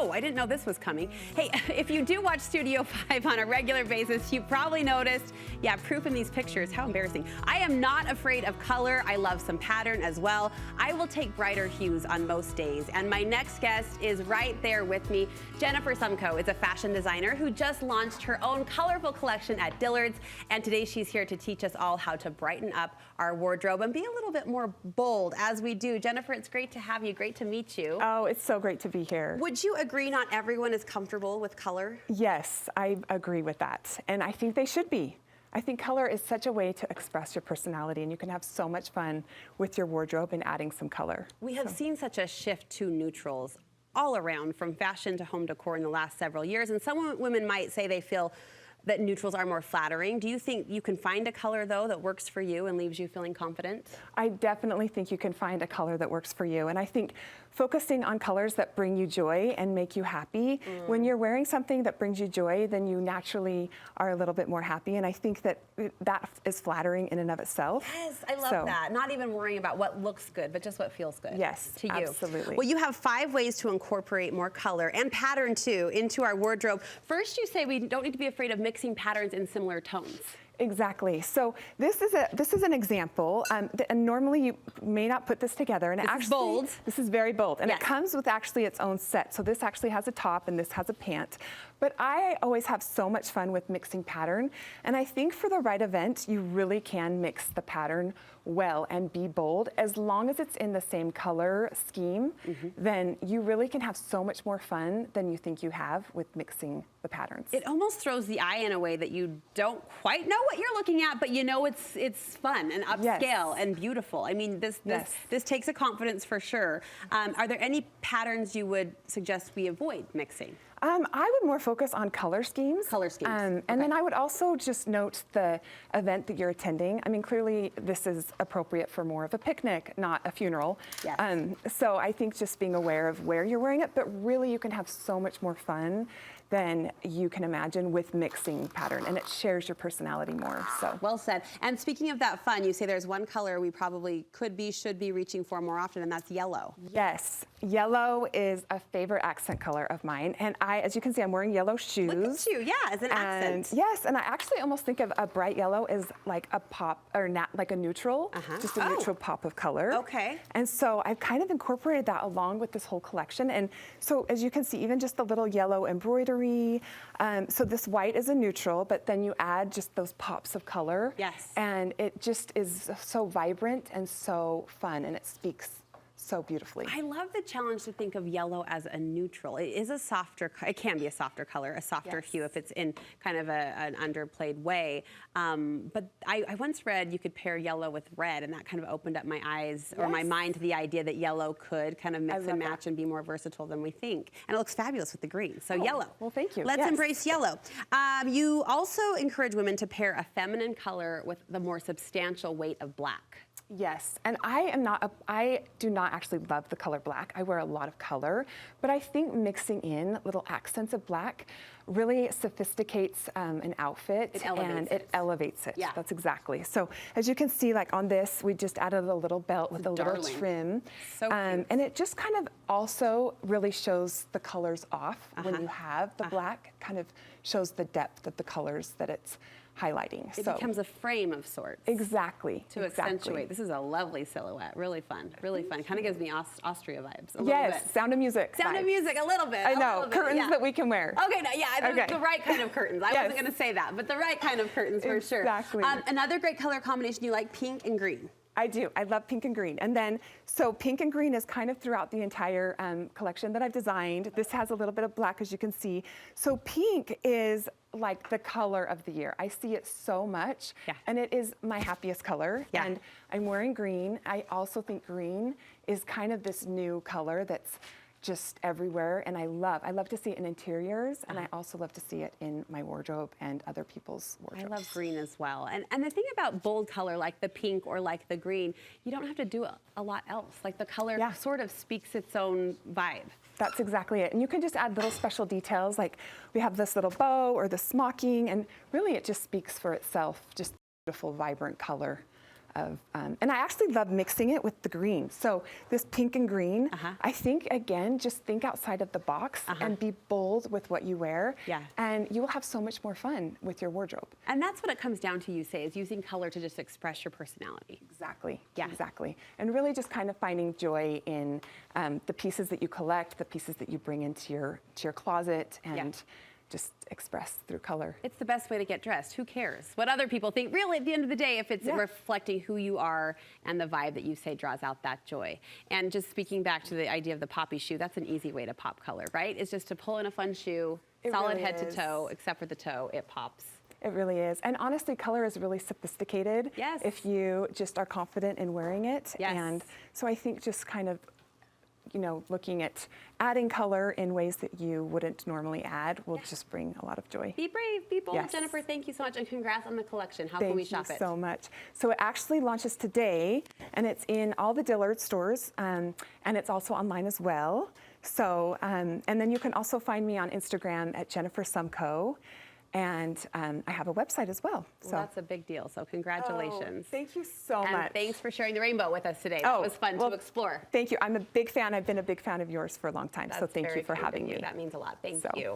Oh, I didn't know this was coming. Hey, if you do watch Studio 5 on a regular basis, you probably noticed, yeah, proof in these pictures. How embarrassing. I am not afraid of color. I love some pattern as well. I will take brighter hues on most days. And my next guest is right there with me. Jennifer Sumko is a fashion designer who just launched her own colorful collection at Dillard's. And today she's here to teach us all how to brighten up our wardrobe and be a little bit more bold as we do. Jennifer, it's great to have you. Great to meet you. Oh, it's so great to be here. Would you agree not everyone is comfortable with color? Yes, I agree with that. And I think they should be. I think color is such a way to express your personality, and you can have so much fun with your wardrobe and adding some color. We have seen such a shift to neutrals all around, from fashion to home decor in the last several years. And some women might say they feel that neutrals are more flattering. Do you think you can find a color, though, that works for you and leaves you feeling confident? I definitely think you can find a color that works for you. And I think focusing on colors that bring you joy and make you happy, when you're wearing something that brings you joy, then you naturally are a little bit more happy. And I think that that is flattering in and of itself. Yes, I love that. Not even worrying about what looks good, but just what feels good. Yes, to you. Absolutely. Well, you have 5 ways to incorporate more color and pattern, too, into our wardrobe. First, you say we don't need to be afraid of mixing patterns in similar tones. Exactly. So this is an example, and normally you may not put this together. And this is bold. This is very bold, and yes. It comes with actually its own set. So this actually has a top, and this has a pant. But I always have so much fun with mixing pattern, and I think for the right event, you really can mix the pattern well and be bold. As long as it's in the same color scheme, then you really can have so much more fun than you think you have with mixing the patterns. It almost throws the eye in a way that you don't quite know what you're looking at, but you know it's fun and upscale and beautiful. I mean, this takes a confidence for sure. Are there any patterns you would suggest we avoid mixing? I would more focus on color schemes. Color schemes. And then I would also just note the event that you're attending. I mean, clearly this is appropriate for more of a picnic, not a funeral. Yes. So I think just being aware of where you're wearing it, but really you can have so much more fun than you can imagine with mixing pattern, and it shares your personality more. So well said. And speaking of that fun, you say there's one color we probably should be reaching for more often, and that's yellow. Yes, yellow is a favorite accent color of mine, and as you can see, I'm wearing yellow shoes. Look at you, yeah, as an accent. Yes, and I actually almost think of a bright yellow as like a pop, or not like a neutral, just a neutral pop of color. Okay. And so I've kind of incorporated that along with this whole collection, and so as you can see, even just the little yellow embroidery. So this white is a neutral, but then you add just those pops of color. Yes. And it just is so vibrant and so fun, and it speaks so beautifully. I love the challenge to think of yellow as a neutral. It is a softer, it can be a softer color, a softer hue if it's in kind of an underplayed way. But I once read you could pair yellow with red, and that kind of opened up my eyes or my mind to the idea that yellow could kind of mix and match and be more versatile than we think. And it looks fabulous with the green. So yellow. Well, thank you. Let's embrace yellow. You also encourage women to pair a feminine color with the more substantial weight of black. Yes, and I do not actually love the color black. I wear a lot of color, but I think mixing in little accents of black really sophisticates an outfit. It elevates it. Yeah. That's exactly. So as you can see, like on this, we just added a little belt with a little trim. So cute. And it just kind of also really shows the colors off when you have the black, kind of shows the depth of the colors that it's highlighting. It becomes a frame of sorts. Exactly. To accentuate. This is a lovely silhouette. Really fun. Really fun. Kind of gives me Austria vibes a little yes, bit. Sound of Music. Sound of Music, a little bit. I know. Curtains that we can wear. Okay, no, yeah, the right kind of curtains. I wasn't going to say that, but the right kind of curtains for sure. Exactly. Another great color combination you like, pink and green. I do. I love pink and green. And then, so pink and green is kind of throughout the entire collection that I've designed. This has a little bit of black, as you can see. So pink is like the color of the year. I see it so much, and it is my happiest color. And I'm wearing green. I also think green is kind of this new color that's just everywhere, and I love to see it in interiors, and I also love to see it in my wardrobe and other people's wardrobes. I love green as well. And the thing about bold color like the pink or like the green, you don't have to do a lot else. Like the color sort of speaks its own vibe. That's exactly it. And you can just add little special details, like we have this little bow or the smocking, and really it just speaks for itself, just beautiful, vibrant color. and I actually love mixing it with the green. So this pink and green, I think, again, just think outside of the box and be bold with what you wear. Yeah. And you will have so much more fun with your wardrobe. And that's what it comes down to, you say, is using color to just express your personality. Exactly. Yeah. Exactly. And really just kind of finding joy in the pieces that you collect, the pieces that you bring into your closet, and just express through color. It's the best way to get dressed. Who cares what other people think? Really, at the end of the day, if it's reflecting who you are and the vibe that you say draws out that joy. And just speaking back to the idea of the poppy shoe, that's an easy way to pop color, right? It's just to pull in a fun shoe, solid really head to is. toe, except for the toe, it pops. It really is. And honestly, color is really sophisticated if you just are confident in wearing it. Yes. And so I think just kind of, you know, looking at adding color in ways that you wouldn't normally add will just bring a lot of joy. Be brave, be bold. Yes. Jennifer, thank you so much, and congrats on the collection. How can we shop it? Thank you so much. So it actually launches today, and it's in all the Dillard stores, and it's also online as well. So, and then you can also find me on Instagram at Jennifer Sumko. And I have a website as well. So Well, that's a big deal, so congratulations. thank you so And much. thanks for sharing the rainbow with us today. That was fun to explore. Thank you. I'm a big fan. I've been a big fan of yours for a long time. So thank you for having me. That means a lot. Thank So. you.